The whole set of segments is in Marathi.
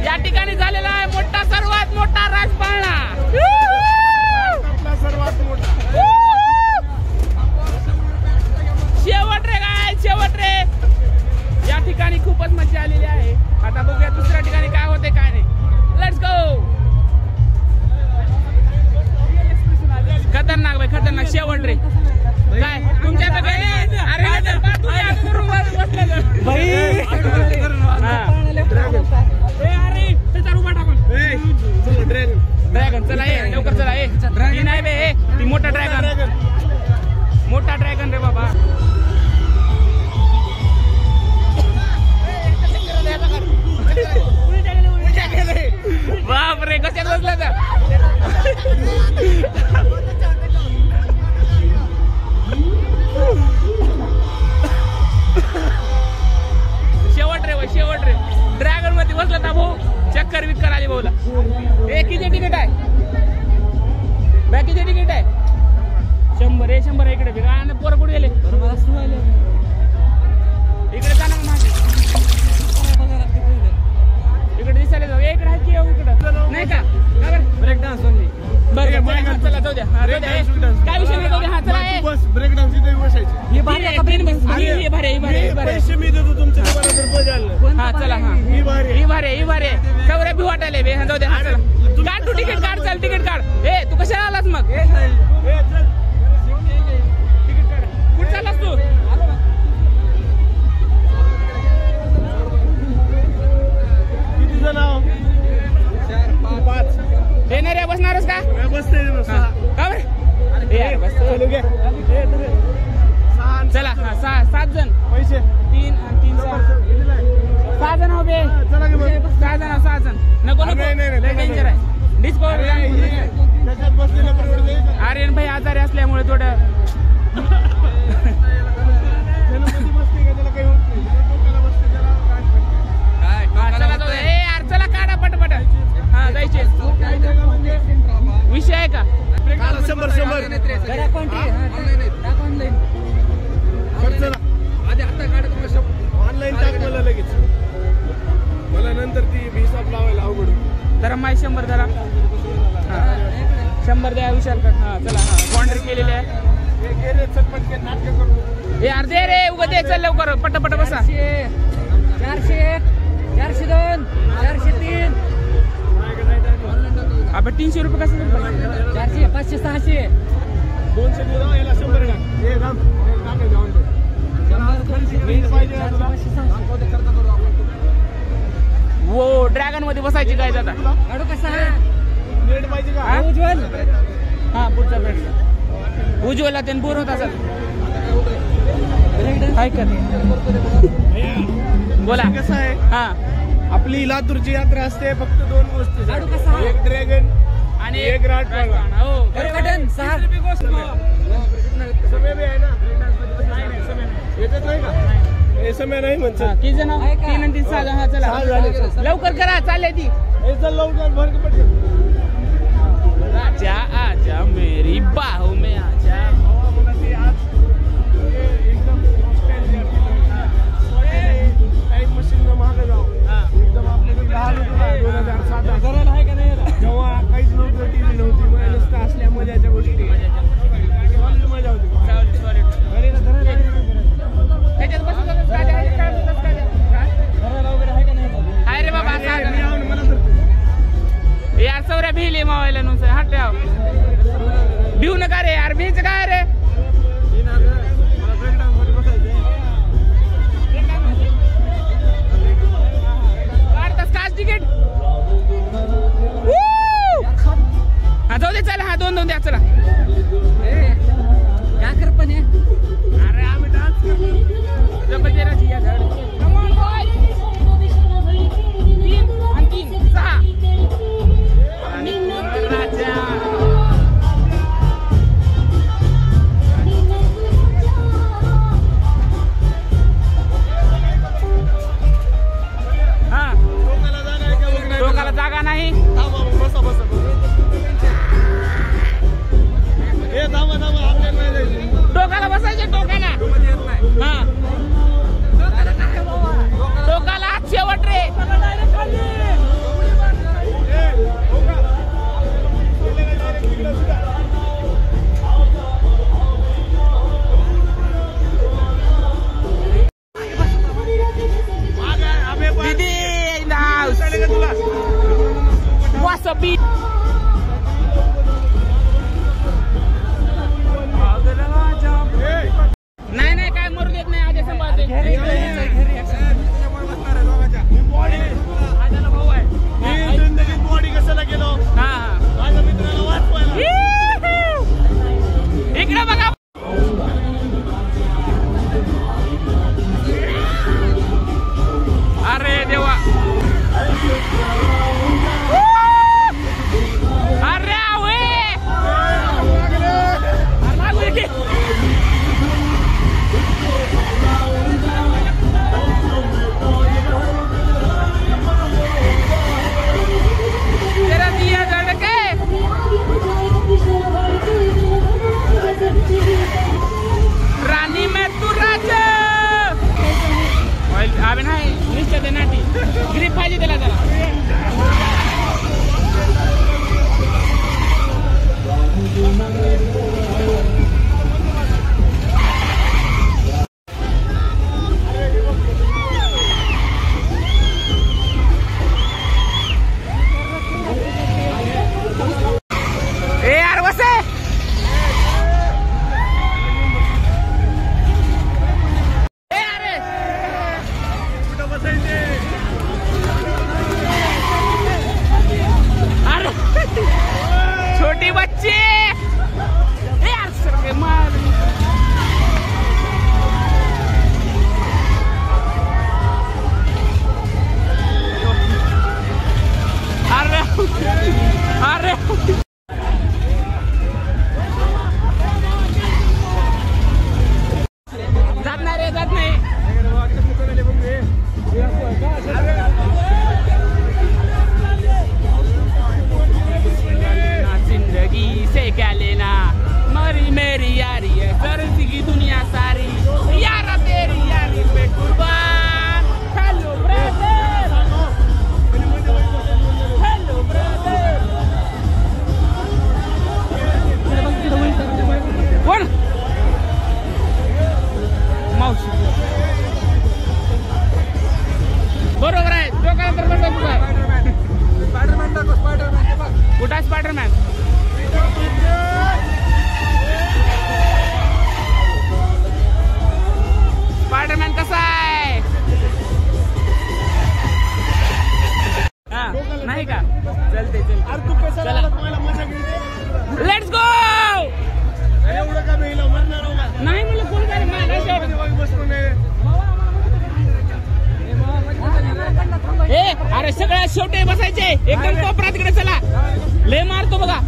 या ठिकाणी झालेला आहे मोठा सर्वात मोठा राजपाळणा सर्वात मोठा शेवट रे काय शेवट रे या ठिकाणी खूपच मजा आलेली आहे आता बघूया दुसऱ्या ठिकाणी काय होते काय नाही लेट्स गो खतरनाक भाई खतरनाक शेवट रे काय तुमच्याकडे अरे ड्रॅगन चला ये लवकर चला ये नाही बे ती मोठा ड्रॅगन रे बाबा बाप रे कशात बसला तर शेवट रे ड्रॅगन मध्ये बसला ना भाऊ चक्कर विक्कर आली भाऊला किती तिकीट आहे किती तिकीट आहे 100 इकडे पोरं कुठे गेले इकडे जा ना माझे इकडे दिसायला जाऊ इकडे आहे की इकडं नाही का ब्रेक डान्स बरं चला जाऊ द्या काय विषय नाही जाऊ द्या चला बस ब्रेक डान्स इथे बसायचे ही पैसे मी देतो तुमच्या हा चला ही भारे सवऱ्या भी वाटायला बे जाऊ द्या चला काढ तू तिकीट काढ चल तिकीट काढ ए तू कशाला आलास मग तिकीट काढ कुठे चाललास तू किती जण 5 येणार रे बसणारच का बसते चला 7 जण पैसे 3 आणि 6 जण हो बे 6 जण नको डेंजर आहे डिस्कवर आर्यन भाई आजारी असल्यामुळे थोडं चला काढा पटपट हा जायचे विषय आहे का 100 ऑनलाईन टाक मला लगेच मला नंतर ती हिसाब लावायला अवघड जरा माय 100 जरा 100 द्या विशाल का हा चला हा कॉन्ट्री केलेली आहे हे अर्धे रे उगा दे चल लवकर पटापट बसा 401 402 403 आपण 300 रुपये कसं 400 500 600 200 देऊ याला 100 टाक हे राम वो ड्रॅगन मध्ये बसायची काय आता काढू कसा नेट पाहिजे का उज्ज्वल हा पुढचा बेट उज्ज्वलला त्यान बोर होत असेल काय कर बोला कसं आहे हा आपली लातूरची यात्रा असते फक्त 2 गोष्टी काढू कसा एक ड्रॅगन आणि एक राजपाळणा हो बरकटन 6 रुपये गोष्ट समय भी आहे ना येतच नाही का समय नाही म्हणतात किती जण 3 आणि 3 6 हा चला लवकर करा चालले ती चल लवकर भर पटकन आजा आजा मेरी बाहों में आजा एकदम टाइम मशीन न मागे जाऊ एकदम आपल्याकडे 2007 करायला आहे का नाही जेव्हा काहीच नव्हतं टीव्ही नव्हती नुसतं असल्या मजाच्या गोष्टी मजा होती त्याच्यात बसून हाय रे बाबा यार सौर्या भिले मावायला नुसतं हट्याव भिऊ नका रे यार भीच काय रे काढतास काच तिकीट हा जाऊ दे चला हा 2 द्या चला काय कर पण अरे आम्ही डान्स करतो बजेराची या झाड कम ऑन बॉय 3 आणि 3 6 आणि राजा हा टोकाला जागा नाही बसा बसा टोकाला बसायचे टोकाला हा नाही नाही काय मरू देत नाही. आधी संभाळते भाऊ आहे जिंदगीत बॉडी कशाला गेलो. हा माझ्या मित्राला वाचवायला. इकडे बघा. अरे देवा. अरे तेरा दिया धड़के रानी में तू राजा. अभी नाही निश्चित आहे नाटी. ग्रीप पाहिजे त्याला जरा. ए यार बसे. छोटी बच्ची यार सर के मार. अरे अरे जात नाही रे जात नाही. जिंदगी से क्या लेना मरी मेरी यारी है फर्जी की दुनिया सारी यारा तेरी यारी पे कुर्बान. Hello brother hello brother. कोण मावशी बरोबर आहे. तो काय तर बसला स्पायडरमॅन दाखव. स्पायडरमॅन कुठं आहे स्पायडरमॅन. स्पायडरमॅन कसा आहे. हा नाही का चलते चल. Let's go. एवढं का भेटलं मरणार नाही मला कोण काय अरे सगळ्यात शेवटी बसायचे एकदम कोपरा तिकडे. चला लय मारतो बघा.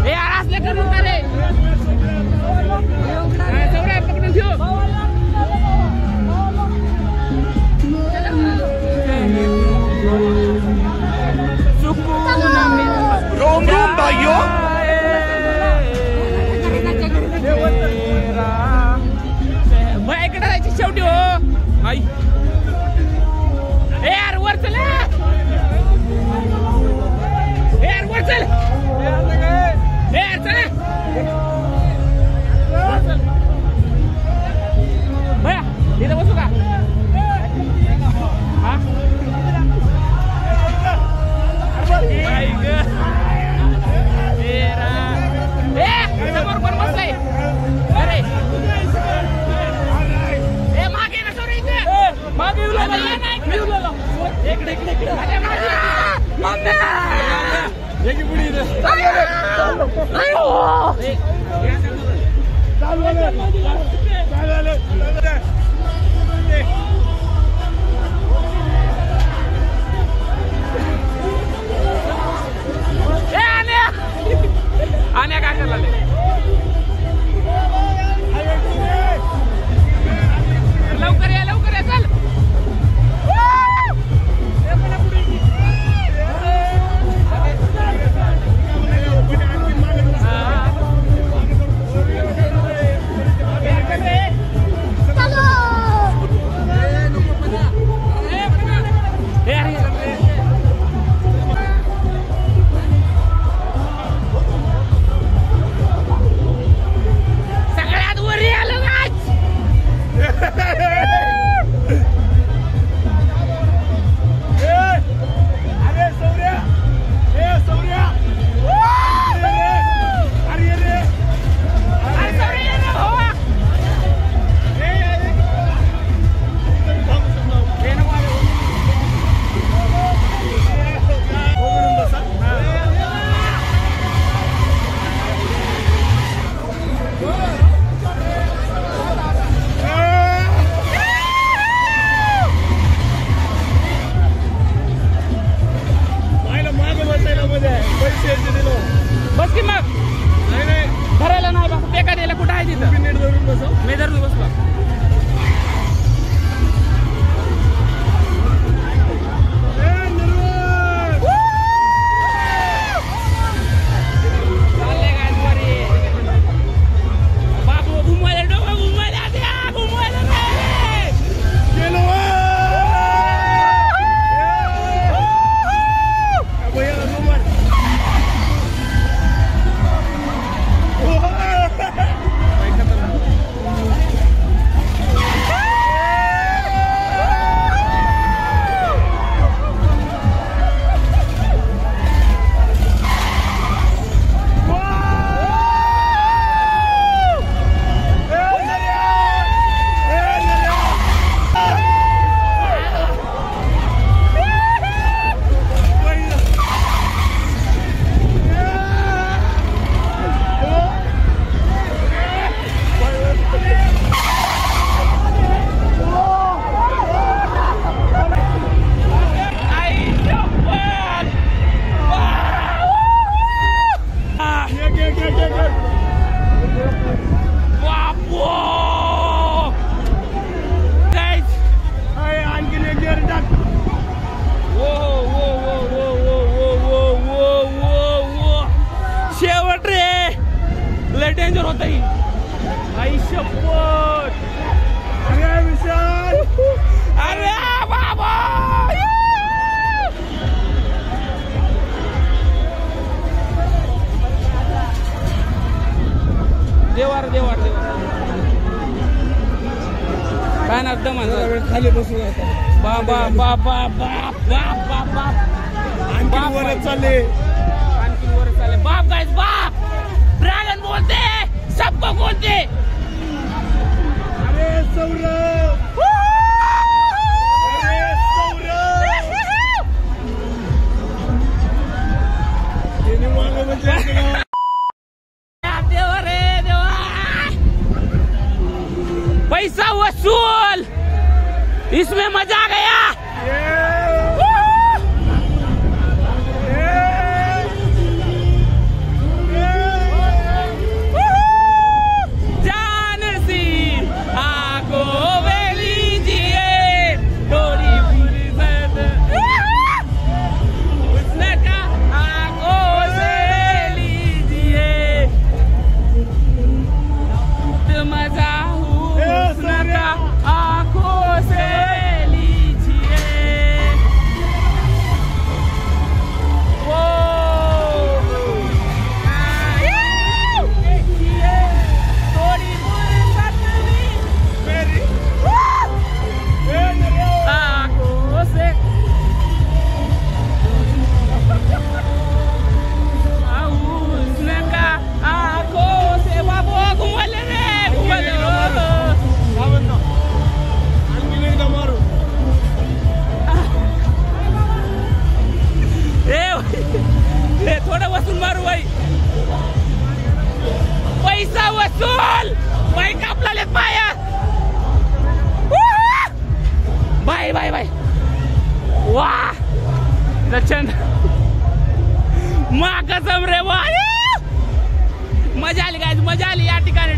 हे असले करून का रे. सगळ्या पकडून ठेव. रोम रोम भाइयों. भाई इकडे जायची शेवटी हो. आई ए यार वर चल. ए यार वर चल. ए यार चल. भैया इथं बसू का. हा समोर कोण बसलाय. अरे ए मागे ना सोरी. इथे मागे इकडे इकडे इकडे. अरे मागे एक पुढे आण्या काय करायला. लवकर या लवकर या चल. बस की मग धरायला नाही बस बेकार यायला कुठं आहे तिथं नीट धरून बसव मी धरून बसलो बाबू घुमवायला डोकं घुमवायला द्या घुमवायला शेवट रे लय डेंजर होता ही आई शपथ अरे विशाल अरे बाबा देवार देवार देवार काय ना दम खाली बसून बाबा बाबा बाप बाप बाप बाप वर चालले आणखी वर चालले बाप गाइस बाप ड्रैगन बोलते सबको बोलते अरे सौरभ अरे सौरभ येणे मागे म्हणजे देवा रे देवा पैसा वसूल इसमें मजा आ गया थोड़ा वसूल मारू भाई पैसा वसूल भाई कापला लेत पाया बाय बाय बाय वाह दर्शन मा कसम रे वाह मजा आली गाइस मजा आली या ठिकाणी